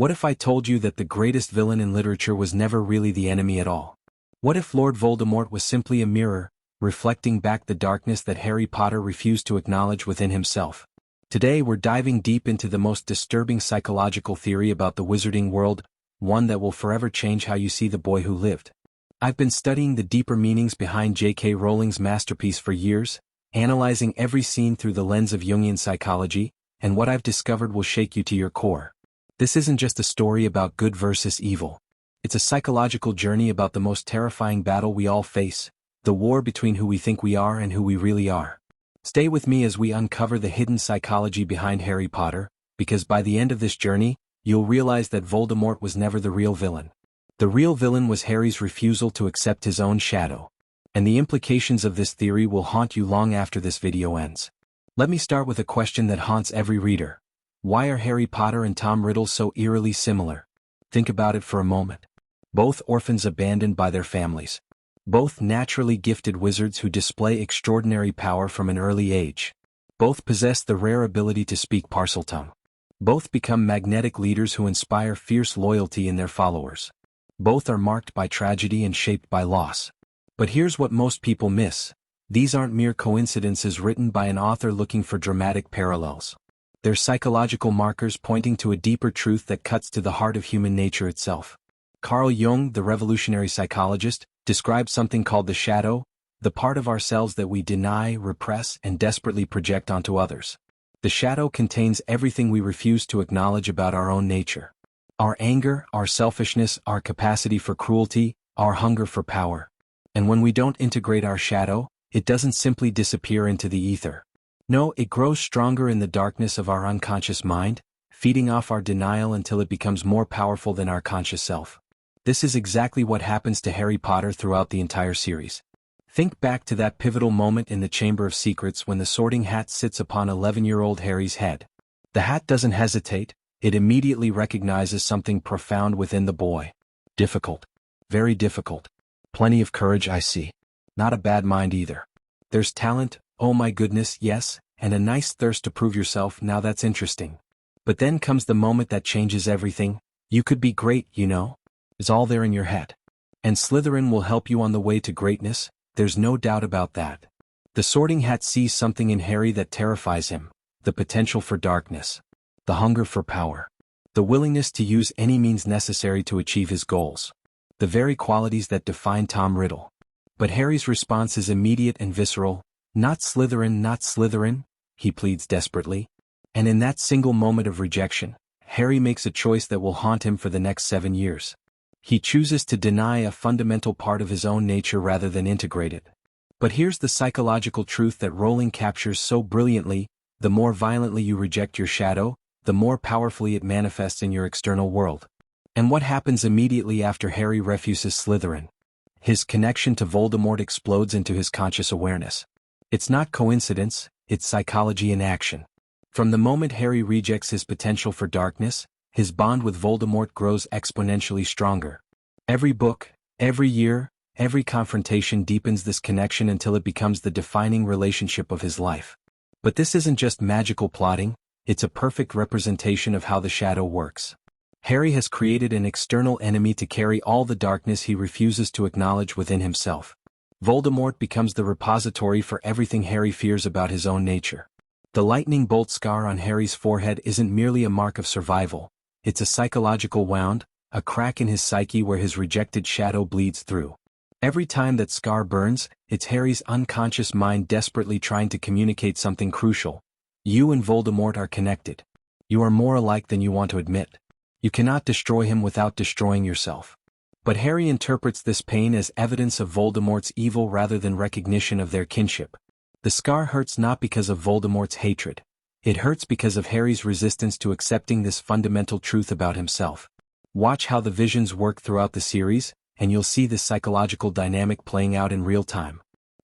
What if I told you that the greatest villain in literature was never really the enemy at all? What if Lord Voldemort was simply a mirror, reflecting back the darkness that Harry Potter refused to acknowledge within himself? Today we're diving deep into the most disturbing psychological theory about the wizarding world, one that will forever change how you see the boy who lived. I've been studying the deeper meanings behind J.K. Rowling's masterpiece for years, analyzing every scene through the lens of Jungian psychology, and what I've discovered will shake you to your core. This isn't just a story about good versus evil. It's a psychological journey about the most terrifying battle we all face, the war between who we think we are and who we really are. Stay with me as we uncover the hidden psychology behind Harry Potter, because by the end of this journey, you'll realize that Voldemort was never the real villain. The real villain was Harry's refusal to accept his own shadow. And the implications of this theory will haunt you long after this video ends. Let me start with a question that haunts every reader. Why are Harry Potter and Tom Riddle so eerily similar? Think about it for a moment. Both orphans abandoned by their families. Both naturally gifted wizards who display extraordinary power from an early age. Both possess the rare ability to speak Parseltongue. Both become magnetic leaders who inspire fierce loyalty in their followers. Both are marked by tragedy and shaped by loss. But here's what most people miss. These aren't mere coincidences written by an author looking for dramatic parallels. They're psychological markers pointing to a deeper truth that cuts to the heart of human nature itself. Carl Jung, the revolutionary psychologist, described something called the shadow, the part of ourselves that we deny, repress, and desperately project onto others. The shadow contains everything we refuse to acknowledge about our own nature. Our anger, our selfishness, our capacity for cruelty, our hunger for power. And when we don't integrate our shadow, it doesn't simply disappear into the ether. No, it grows stronger in the darkness of our unconscious mind, feeding off our denial until it becomes more powerful than our conscious self. This is exactly what happens to Harry Potter throughout the entire series. Think back to that pivotal moment in the Chamber of Secrets when the Sorting Hat sits upon 11-year-old Harry's head. The hat doesn't hesitate, it immediately recognizes something profound within the boy. Difficult. Very difficult. Plenty of courage, I see. Not a bad mind either. There's talent, oh my goodness, yes, and a nice thirst to prove yourself. Now that's interesting. But then comes the moment that changes everything. You could be great, you know. It's all there in your head. And Slytherin will help you on the way to greatness, there's no doubt about that. The Sorting Hat sees something in Harry that terrifies him, the potential for darkness, the hunger for power, the willingness to use any means necessary to achieve his goals, the very qualities that define Tom Riddle. But Harry's response is immediate and visceral. Not Slytherin, he pleads desperately. And in that single moment of rejection, Harry makes a choice that will haunt him for the next 7 years. He chooses to deny a fundamental part of his own nature rather than integrate it. But here's the psychological truth that Rowling captures so brilliantly: the more violently you reject your shadow, the more powerfully it manifests in your external world. And what happens immediately after Harry refuses Slytherin? His connection to Voldemort explodes into his conscious awareness. It's not coincidence, it's psychology in action. From the moment Harry rejects his potential for darkness, his bond with Voldemort grows exponentially stronger. Every book, every year, every confrontation deepens this connection until it becomes the defining relationship of his life. But this isn't just magical plotting, it's a perfect representation of how the shadow works. Harry has created an external enemy to carry all the darkness he refuses to acknowledge within himself. Voldemort becomes the repository for everything Harry fears about his own nature. The lightning bolt scar on Harry's forehead isn't merely a mark of survival. It's a psychological wound, a crack in his psyche where his rejected shadow bleeds through. Every time that scar burns, it's Harry's unconscious mind desperately trying to communicate something crucial. You and Voldemort are connected. You are more alike than you want to admit. You cannot destroy him without destroying yourself. But Harry interprets this pain as evidence of Voldemort's evil rather than recognition of their kinship. The scar hurts not because of Voldemort's hatred. It hurts because of Harry's resistance to accepting this fundamental truth about himself. Watch how the visions work throughout the series, and you'll see this psychological dynamic playing out in real time.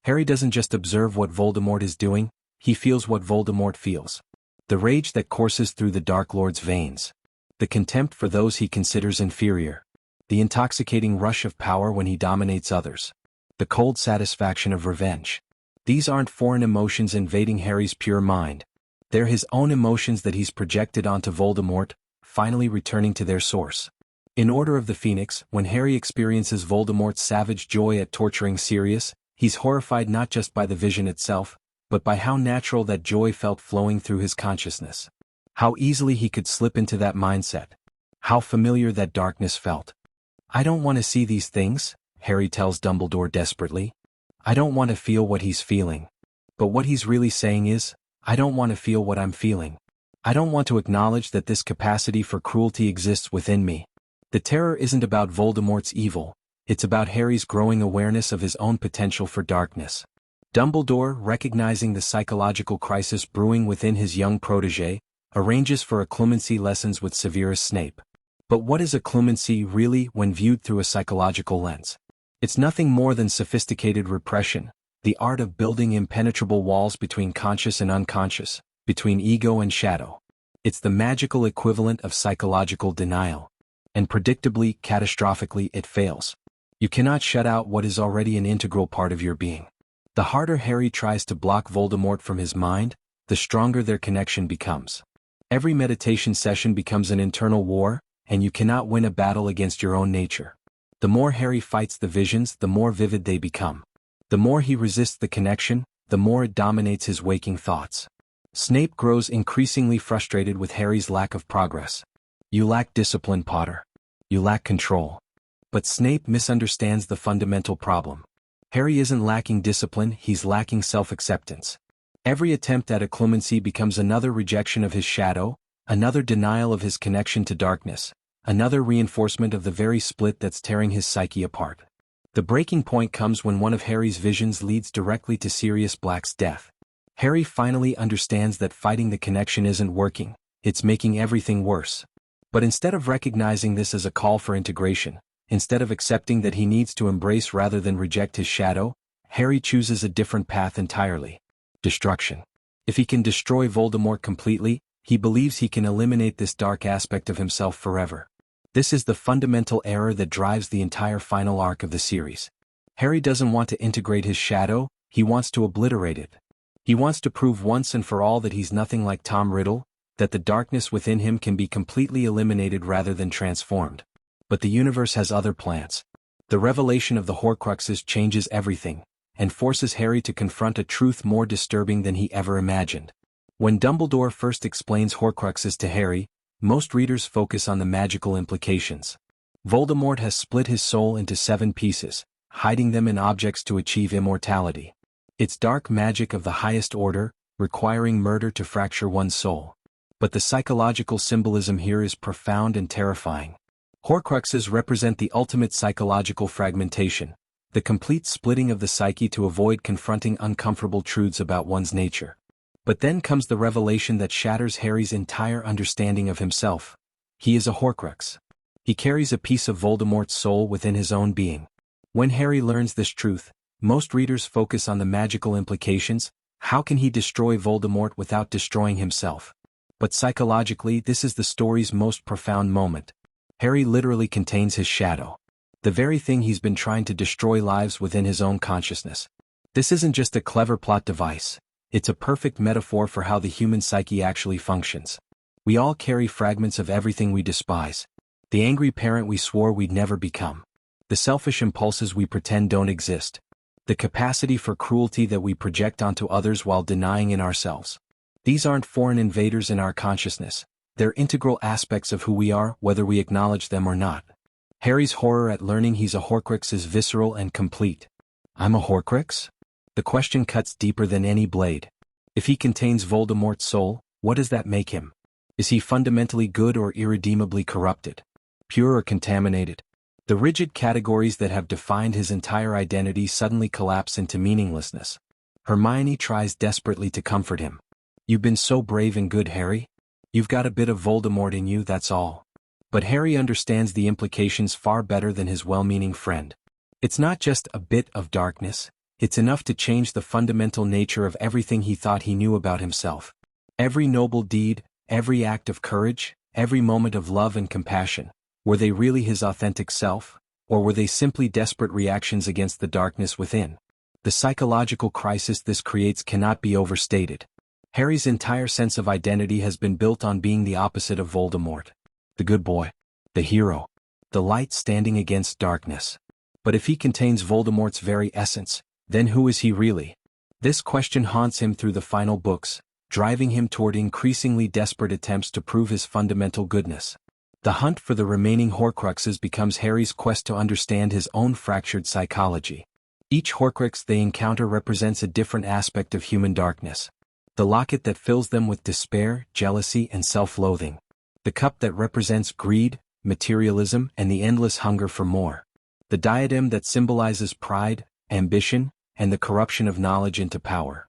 Harry doesn't just observe what Voldemort is doing, he feels what Voldemort feels. The rage that courses through the Dark Lord's veins. The contempt for those he considers inferior. The intoxicating rush of power when he dominates others. The cold satisfaction of revenge. These aren't foreign emotions invading Harry's pure mind. They're his own emotions that he's projected onto Voldemort, finally returning to their source. In Order of the Phoenix, when Harry experiences Voldemort's savage joy at torturing Sirius, he's horrified not just by the vision itself, but by how natural that joy felt flowing through his consciousness. How easily he could slip into that mindset. How familiar that darkness felt. "I don't want to see these things," Harry tells Dumbledore desperately. "I don't want to feel what he's feeling." But what he's really saying is, "I don't want to feel what I'm feeling. I don't want to acknowledge that this capacity for cruelty exists within me." The terror isn't about Voldemort's evil, it's about Harry's growing awareness of his own potential for darkness. Dumbledore, recognizing the psychological crisis brewing within his young protégé, arranges for occlumency lessons with Severus Snape. But what is occlumency really when viewed through a psychological lens? It's nothing more than sophisticated repression, the art of building impenetrable walls between conscious and unconscious, between ego and shadow. It's the magical equivalent of psychological denial. And predictably, catastrophically, it fails. You cannot shut out what is already an integral part of your being. The harder Harry tries to block Voldemort from his mind, the stronger their connection becomes. Every meditation session becomes an internal war, and you cannot win a battle against your own nature. The more Harry fights the visions, the more vivid they become. The more he resists the connection, the more it dominates his waking thoughts. Snape grows increasingly frustrated with Harry's lack of progress. "You lack discipline, Potter. You lack control." But Snape misunderstands the fundamental problem. Harry isn't lacking discipline, he's lacking self-acceptance. Every attempt at occlumency becomes another rejection of his shadow, another denial of his connection to darkness, another reinforcement of the very split that's tearing his psyche apart. The breaking point comes when one of Harry's visions leads directly to Sirius Black's death. Harry finally understands that fighting the connection isn't working, it's making everything worse. But instead of recognizing this as a call for integration, instead of accepting that he needs to embrace rather than reject his shadow, Harry chooses a different path entirely. Destruction. If he can destroy Voldemort completely, he believes he can eliminate this dark aspect of himself forever. This is the fundamental error that drives the entire final arc of the series. Harry doesn't want to integrate his shadow, he wants to obliterate it. He wants to prove once and for all that he's nothing like Tom Riddle, that the darkness within him can be completely eliminated rather than transformed. But the universe has other plans. The revelation of the Horcruxes changes everything, and forces Harry to confront a truth more disturbing than he ever imagined. When Dumbledore first explains Horcruxes to Harry, most readers focus on the magical implications. Voldemort has split his soul into 7 pieces, hiding them in objects to achieve immortality. It's dark magic of the highest order, requiring murder to fracture one's soul. But the psychological symbolism here is profound and terrifying. Horcruxes represent the ultimate psychological fragmentation, the complete splitting of the psyche to avoid confronting uncomfortable truths about one's nature. But then comes the revelation that shatters Harry's entire understanding of himself. He is a Horcrux. He carries a piece of Voldemort's soul within his own being. When Harry learns this truth, most readers focus on the magical implications. How can he destroy Voldemort without destroying himself? But psychologically, this is the story's most profound moment. Harry literally contains his shadow. The very thing he's been trying to destroy lives within his own consciousness. This isn't just a clever plot device. It's a perfect metaphor for how the human psyche actually functions. We all carry fragments of everything we despise. The angry parent we swore we'd never become. The selfish impulses we pretend don't exist. The capacity for cruelty that we project onto others while denying in ourselves. These aren't foreign invaders in our consciousness. They're integral aspects of who we are, whether we acknowledge them or not. Harry's horror at learning he's a Horcrux is visceral and complete. I'm a Horcrux? The question cuts deeper than any blade. If he contains Voldemort's soul, what does that make him? Is he fundamentally good or irredeemably corrupted? Pure or contaminated? The rigid categories that have defined his entire identity suddenly collapse into meaninglessness. Hermione tries desperately to comfort him. You've been so brave and good, Harry. You've got a bit of Voldemort in you, that's all. But Harry understands the implications far better than his well-meaning friend. It's not just a bit of darkness, it's enough to change the fundamental nature of everything he thought he knew about himself. Every noble deed, every act of courage, every moment of love and compassion, were they really his authentic self, or were they simply desperate reactions against the darkness within? The psychological crisis this creates cannot be overstated. Harry's entire sense of identity has been built on being the opposite of Voldemort. the good boy, the hero, the light standing against darkness. But if he contains Voldemort's very essence, then who is he really? This question haunts him through the final books, driving him toward increasingly desperate attempts to prove his fundamental goodness. The hunt for the remaining Horcruxes becomes Harry's quest to understand his own fractured psychology. Each Horcrux they encounter represents a different aspect of human darkness. The locket that fills them with despair, jealousy, and self-loathing. The cup that represents greed, materialism, and the endless hunger for more. The diadem that symbolizes pride, ambition, and the corruption of knowledge into power.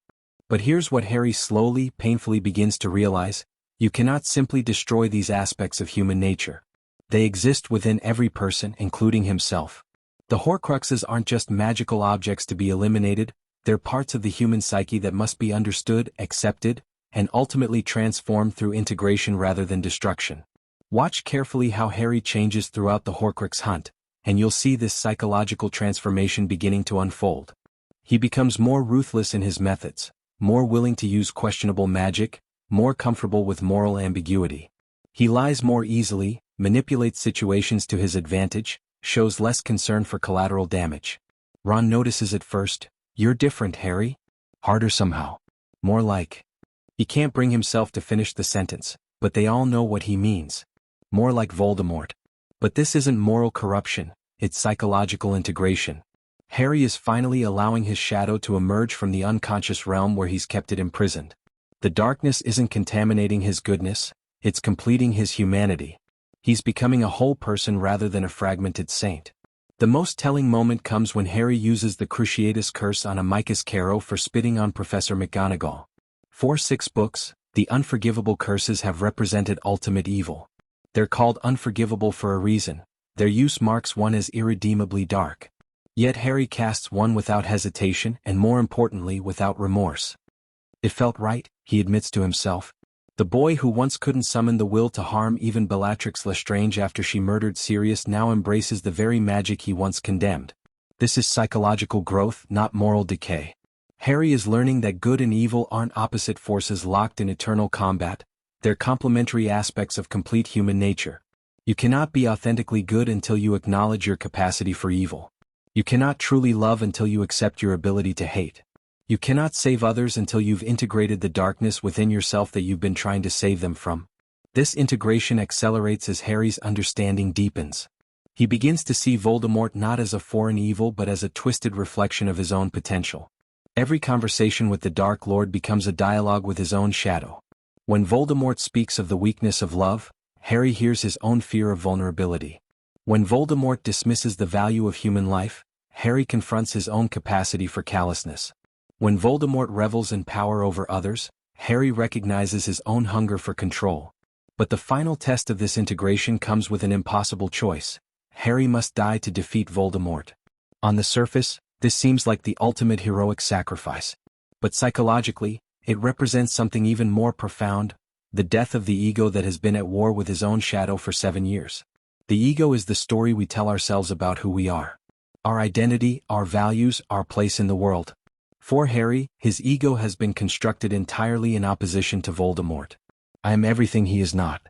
But here's what Harry slowly, painfully begins to realize: you cannot simply destroy these aspects of human nature. They exist within every person, including himself. The Horcruxes aren't just magical objects to be eliminated, they're parts of the human psyche that must be understood, accepted, and ultimately transformed through integration rather than destruction. Watch carefully how Harry changes throughout the Horcrux hunt, and you'll see this psychological transformation beginning to unfold. He becomes more ruthless in his methods, more willing to use questionable magic, more comfortable with moral ambiguity. He lies more easily, manipulates situations to his advantage, shows less concern for collateral damage. Ron notices it first. "You're different, Harry." Harder somehow. More like. He can't bring himself to finish the sentence, but they all know what he means. More like Voldemort. But this isn't moral corruption, it's psychological integration. Harry is finally allowing his shadow to emerge from the unconscious realm where he's kept it imprisoned. The darkness isn't contaminating his goodness, it's completing his humanity. He's becoming a whole person rather than a fragmented saint. The most telling moment comes when Harry uses the Cruciatus Curse on Amicus Carrow for spitting on Professor McGonagall. For 6 books, the unforgivable curses have represented ultimate evil. They're called unforgivable for a reason. Their use marks one as irredeemably dark. Yet Harry casts one without hesitation and, more importantly, without remorse. It felt right, he admits to himself. The boy who once couldn't summon the will to harm even Bellatrix Lestrange after she murdered Sirius now embraces the very magic he once condemned. This is psychological growth, not moral decay. Harry is learning that good and evil aren't opposite forces locked in eternal combat. They're complementary aspects of complete human nature. You cannot be authentically good until you acknowledge your capacity for evil. You cannot truly love until you accept your ability to hate. You cannot save others until you've integrated the darkness within yourself that you've been trying to save them from. This integration accelerates as Harry's understanding deepens. He begins to see Voldemort not as a foreign evil but as a twisted reflection of his own potential. Every conversation with the Dark Lord becomes a dialogue with his own shadow. When Voldemort speaks of the weakness of love, Harry hears his own fear of vulnerability. When Voldemort dismisses the value of human life, Harry confronts his own capacity for callousness. When Voldemort revels in power over others, Harry recognizes his own hunger for control. But the final test of this integration comes with an impossible choice. Harry must die to defeat Voldemort. On the surface, this seems like the ultimate heroic sacrifice. But psychologically, it represents something even more profound: the death of the ego that has been at war with his own shadow for 7 years. The ego is the story we tell ourselves about who we are. Our identity, our values, our place in the world. For Harry, his ego has been constructed entirely in opposition to Voldemort. I am everything he is not.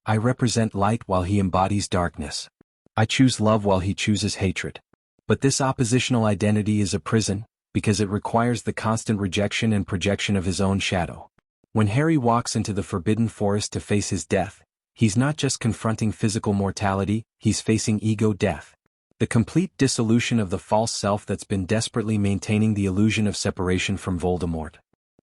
I represent light while he embodies darkness. I choose love while he chooses hatred. But this oppositional identity is a prison, because it requires the constant rejection and projection of his own shadow. When Harry walks into the Forbidden Forest to face his death, he's not just confronting physical mortality, he's facing ego death. The complete dissolution of the false self that's been desperately maintaining the illusion of separation from Voldemort.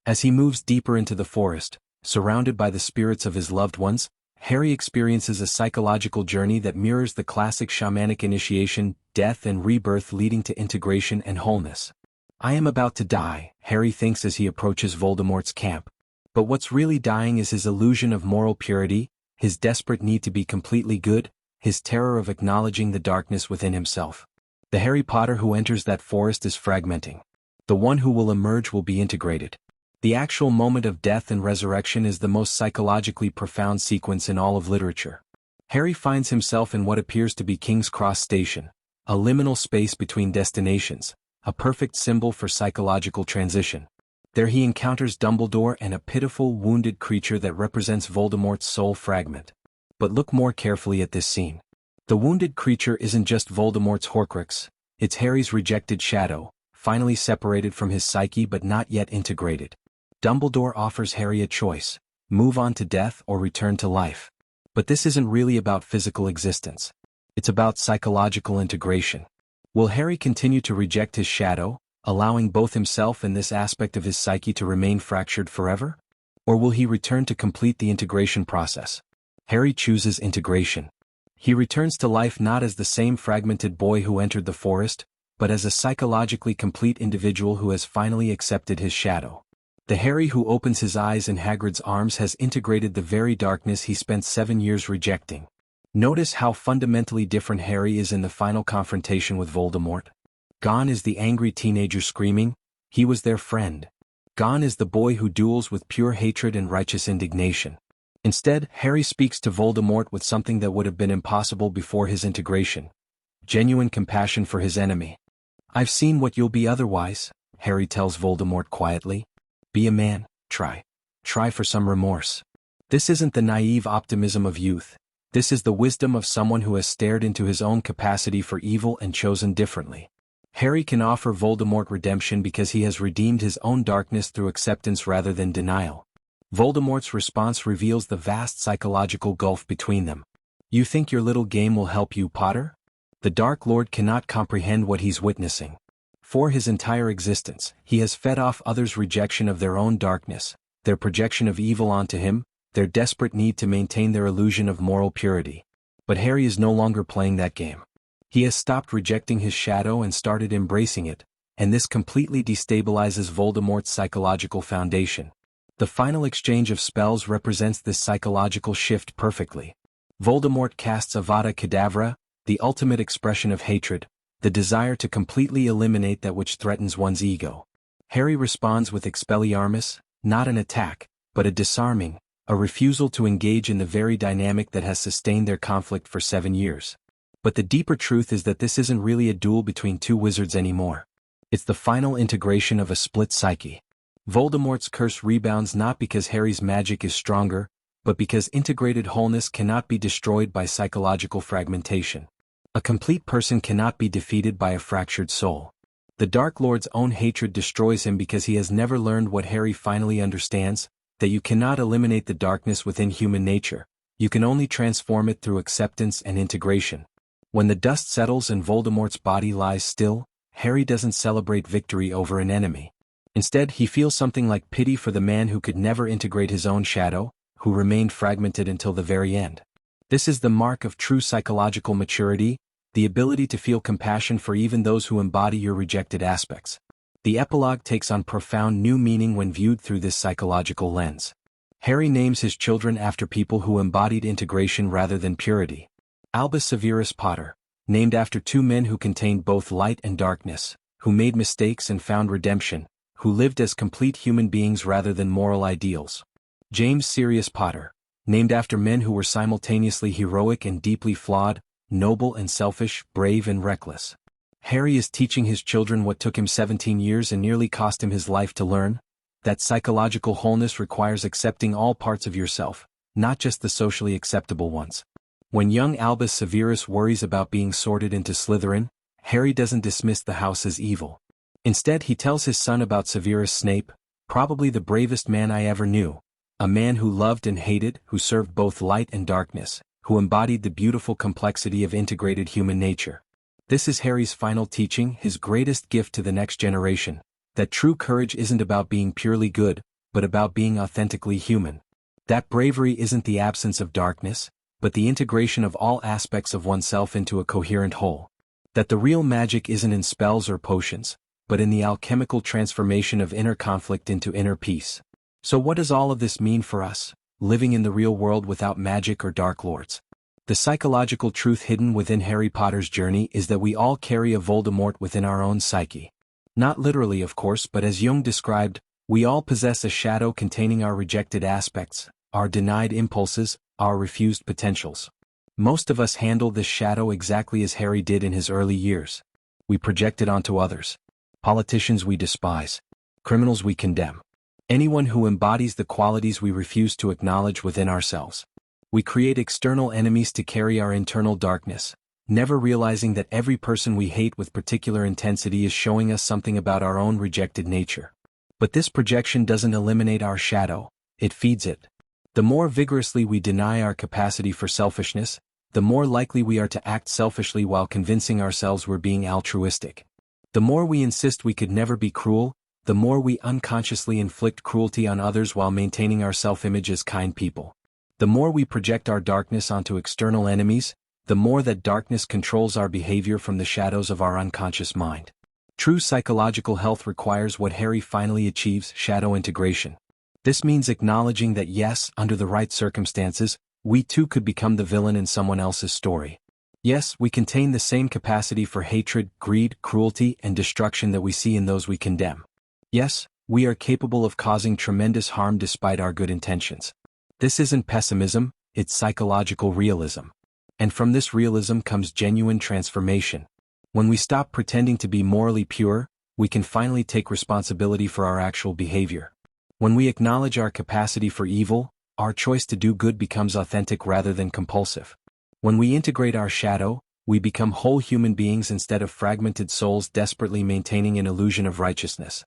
As he moves deeper into the forest, surrounded by the spirits of his loved ones, Harry experiences a psychological journey that mirrors the classic shamanic initiation, death and rebirth leading to integration and wholeness. I am about to die, Harry thinks as he approaches Voldemort's camp. But what's really dying is his illusion of moral purity, his desperate need to be completely good, his terror of acknowledging the darkness within himself. The Harry Potter who enters that forest is fragmenting. The one who will emerge will be integrated. The actual moment of death and resurrection is the most psychologically profound sequence in all of literature. Harry finds himself in what appears to be King's Cross Station, a liminal space between destinations, a perfect symbol for psychological transition. There he encounters Dumbledore and a pitiful, wounded creature that represents Voldemort's soul fragment. But look more carefully at this scene. The wounded creature isn't just Voldemort's Horcrux, it's Harry's rejected shadow, finally separated from his psyche but not yet integrated. Dumbledore offers Harry a choice: move on to death or return to life. But this isn't really about physical existence. It's about psychological integration. Will Harry continue to reject his shadow, allowing both himself and this aspect of his psyche to remain fractured forever? Or will he return to complete the integration process? Harry chooses integration. He returns to life not as the same fragmented boy who entered the forest, but as a psychologically complete individual who has finally accepted his shadow. The Harry who opens his eyes in Hagrid's arms has integrated the very darkness he spent 7 years rejecting. Notice how fundamentally different Harry is in the final confrontation with Voldemort. Gone is the angry teenager screaming, he was their friend. Gone is the boy who duels with pure hatred and righteous indignation. Instead, Harry speaks to Voldemort with something that would have been impossible before his integration: genuine compassion for his enemy. "I've seen what you'll be otherwise," Harry tells Voldemort quietly. "Be a man, try for some remorse." This isn't the naive optimism of youth. This is the wisdom of someone who has stared into his own capacity for evil and chosen differently. Harry can offer Voldemort redemption because he has redeemed his own darkness through acceptance rather than denial. Voldemort's response reveals the vast psychological gulf between them. "You think your little game will help you, Potter?" The Dark Lord cannot comprehend what he's witnessing. For his entire existence, he has fed off others' rejection of their own darkness, their projection of evil onto him, their desperate need to maintain their illusion of moral purity. But Harry is no longer playing that game. He has stopped rejecting his shadow and started embracing it, and this completely destabilizes Voldemort's psychological foundation. The final exchange of spells represents this psychological shift perfectly. Voldemort casts Avada Kedavra, the ultimate expression of hatred, the desire to completely eliminate that which threatens one's ego. Harry responds with Expelliarmus, not an attack, but a disarming, a refusal to engage in the very dynamic that has sustained their conflict for 7 years. But the deeper truth is that this isn't really a duel between two wizards anymore. It's the final integration of a split psyche. Voldemort's curse rebounds not because Harry's magic is stronger, but because integrated wholeness cannot be destroyed by psychological fragmentation. A complete person cannot be defeated by a fractured soul. The Dark Lord's own hatred destroys him because he has never learned what Harry finally understands: that you cannot eliminate the darkness within human nature, you can only transform it through acceptance and integration. When the dust settles and Voldemort's body lies still, Harry doesn't celebrate victory over an enemy. Instead, he feels something like pity for the man who could never integrate his own shadow, who remained fragmented until the very end. This is the mark of true psychological maturity, the ability to feel compassion for even those who embody your rejected aspects. The epilogue takes on profound new meaning when viewed through this psychological lens. Harry names his children after people who embodied integration rather than purity. Albus Severus Potter, named after 2 men who contained both light and darkness, who made mistakes and found redemption, who lived as complete human beings rather than moral ideals. James Sirius Potter, named after men who were simultaneously heroic and deeply flawed, noble and selfish, brave and reckless. Harry is teaching his children what took him 17 years and nearly cost him his life to learn: that psychological wholeness requires accepting all parts of yourself, not just the socially acceptable ones. When young Albus Severus worries about being sorted into Slytherin, Harry doesn't dismiss the house as evil. Instead, he tells his son about Severus Snape, probably the bravest man I ever knew, a man who loved and hated, who served both light and darkness, who embodied the beautiful complexity of integrated human nature. This is Harry's final teaching, his greatest gift to the next generation, that true courage isn't about being purely good, but about being authentically human. That bravery isn't the absence of darkness, but the integration of all aspects of oneself into a coherent whole. That the real magic isn't in spells or potions, but in the alchemical transformation of inner conflict into inner peace. So what does all of this mean for us, living in the real world without magic or Dark Lords? The psychological truth hidden within Harry Potter's journey is that we all carry a Voldemort within our own psyche. Not literally, of course, but as Jung described, we all possess a shadow containing our rejected aspects, our denied impulses, our refused potentials. Most of us handle this shadow exactly as Harry did in his early years. We project it onto others. Politicians we despise. Criminals we condemn. Anyone who embodies the qualities we refuse to acknowledge within ourselves. We create external enemies to carry our internal darkness, never realizing that every person we hate with particular intensity is showing us something about our own rejected nature. But this projection doesn't eliminate our shadow, it feeds it. The more vigorously we deny our capacity for selfishness, the more likely we are to act selfishly while convincing ourselves we're being altruistic. The more we insist we could never be cruel, the more we unconsciously inflict cruelty on others while maintaining our self-image as kind people. The more we project our darkness onto external enemies, the more that darkness controls our behavior from the shadows of our unconscious mind. True psychological health requires what Harry finally achieves: shadow integration. This means acknowledging that yes, under the right circumstances, we too could become the villain in someone else's story. Yes, we contain the same capacity for hatred, greed, cruelty, and destruction that we see in those we condemn. Yes, we are capable of causing tremendous harm despite our good intentions. This isn't pessimism, it's psychological realism. And from this realism comes genuine transformation. When we stop pretending to be morally pure, we can finally take responsibility for our actual behavior. When we acknowledge our capacity for evil, our choice to do good becomes authentic rather than compulsive. When we integrate our shadow, we become whole human beings instead of fragmented souls desperately maintaining an illusion of righteousness.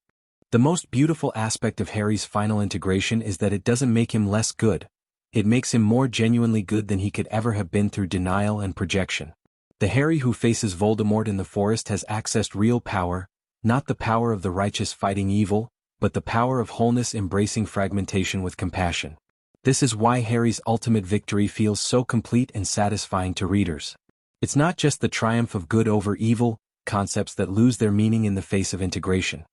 The most beautiful aspect of Harry's final integration is that it doesn't make him less good. It makes him more genuinely good than he could ever have been through denial and projection. The Harry who faces Voldemort in the forest has accessed real power, not the power of the righteous fighting evil, but the power of wholeness embracing fragmentation with compassion. This is why Harry's ultimate victory feels so complete and satisfying to readers. It's not just the triumph of good over evil, concepts that lose their meaning in the face of integration.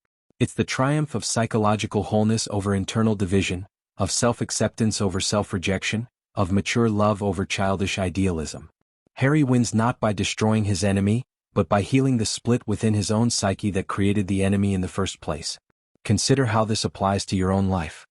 It's the triumph of psychological wholeness over internal division, of self-acceptance over self-rejection, of mature love over childish idealism. Harry wins not by destroying his enemy, but by healing the split within his own psyche that created the enemy in the first place. Consider how this applies to your own life.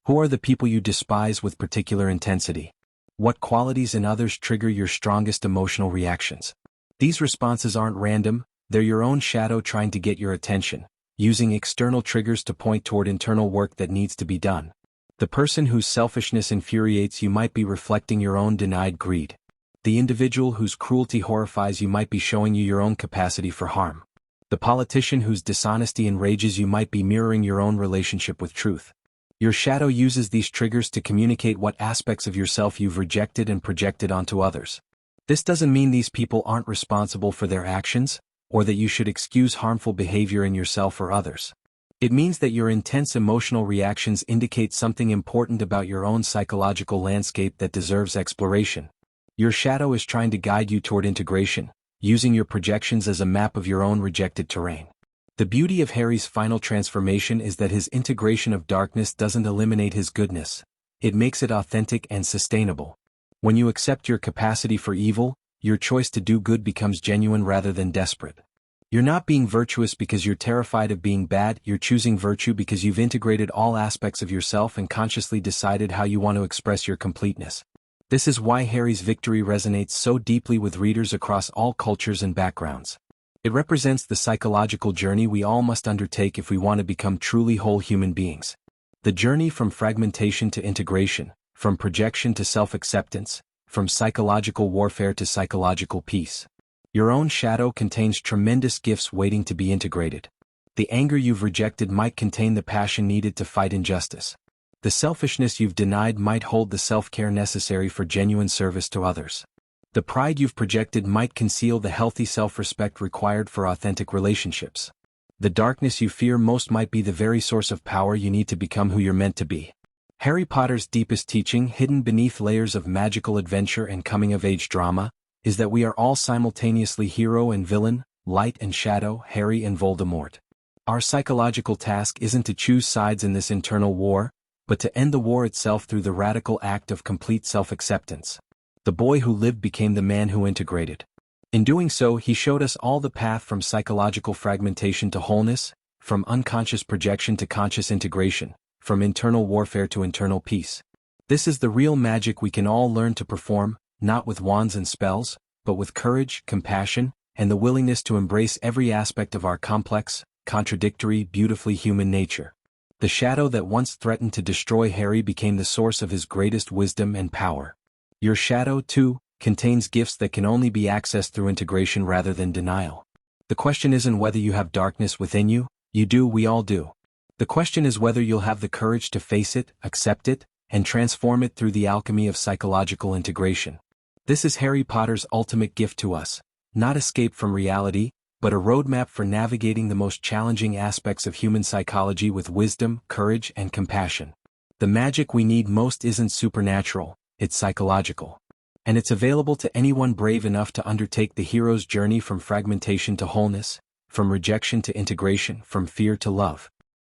Who are the people you despise with particular intensity? What qualities in others trigger your strongest emotional reactions? These responses aren't random, they're your own shadow trying to get your attention, using external triggers to point toward internal work that needs to be done. The person whose selfishness infuriates you might be reflecting your own denied greed. The individual whose cruelty horrifies you might be showing you your own capacity for harm. The politician whose dishonesty enrages you might be mirroring your own relationship with truth. Your shadow uses these triggers to communicate what aspects of yourself you've rejected and projected onto others. This doesn't mean these people aren't responsible for their actions, or that you should excuse harmful behavior in yourself or others. It means that your intense emotional reactions indicate something important about your own psychological landscape that deserves exploration. Your shadow is trying to guide you toward integration, using your projections as a map of your own rejected terrain. The beauty of Harry's final transformation is that his integration of darkness doesn't eliminate his goodness. It makes it authentic and sustainable. When you accept your capacity for evil, your choice to do good becomes genuine rather than desperate. You're not being virtuous because you're terrified of being bad, you're choosing virtue because you've integrated all aspects of yourself and consciously decided how you want to express your completeness. This is why Harry's victory resonates so deeply with readers across all cultures and backgrounds. It represents the psychological journey we all must undertake if we want to become truly whole human beings. The journey from fragmentation to integration, from projection to self-acceptance, from psychological warfare to psychological peace. Your own shadow contains tremendous gifts waiting to be integrated. The anger you've rejected might contain the passion needed to fight injustice. The selfishness you've denied might hold the self-care necessary for genuine service to others. The pride you've projected might conceal the healthy self-respect required for authentic relationships. The darkness you fear most might be the very source of power you need to become who you're meant to be. Harry Potter's deepest teaching, hidden beneath layers of magical adventure and coming-of-age drama, is that we are all simultaneously hero and villain, light and shadow, Harry and Voldemort. Our psychological task isn't to choose sides in this internal war, but to end the war itself through the radical act of complete self-acceptance. The boy who lived became the man who integrated. In doing so, he showed us all the path from psychological fragmentation to wholeness, from unconscious projection to conscious integration, from internal warfare to internal peace. This is the real magic we can all learn to perform, not with wands and spells, but with courage, compassion, and the willingness to embrace every aspect of our complex, contradictory, beautifully human nature. The shadow that once threatened to destroy Harry became the source of his greatest wisdom and power. Your shadow, too, contains gifts that can only be accessed through integration rather than denial. The question isn't whether you have darkness within you, you do, we all do. The question is whether you'll have the courage to face it, accept it, and transform it through the alchemy of psychological integration. This is Harry Potter's ultimate gift to us, not escape from reality, but a roadmap for navigating the most challenging aspects of human psychology with wisdom, courage, and compassion. The magic we need most isn't supernatural, it's psychological. And it's available to anyone brave enough to undertake the hero's journey from fragmentation to wholeness, from rejection to integration, from fear to love.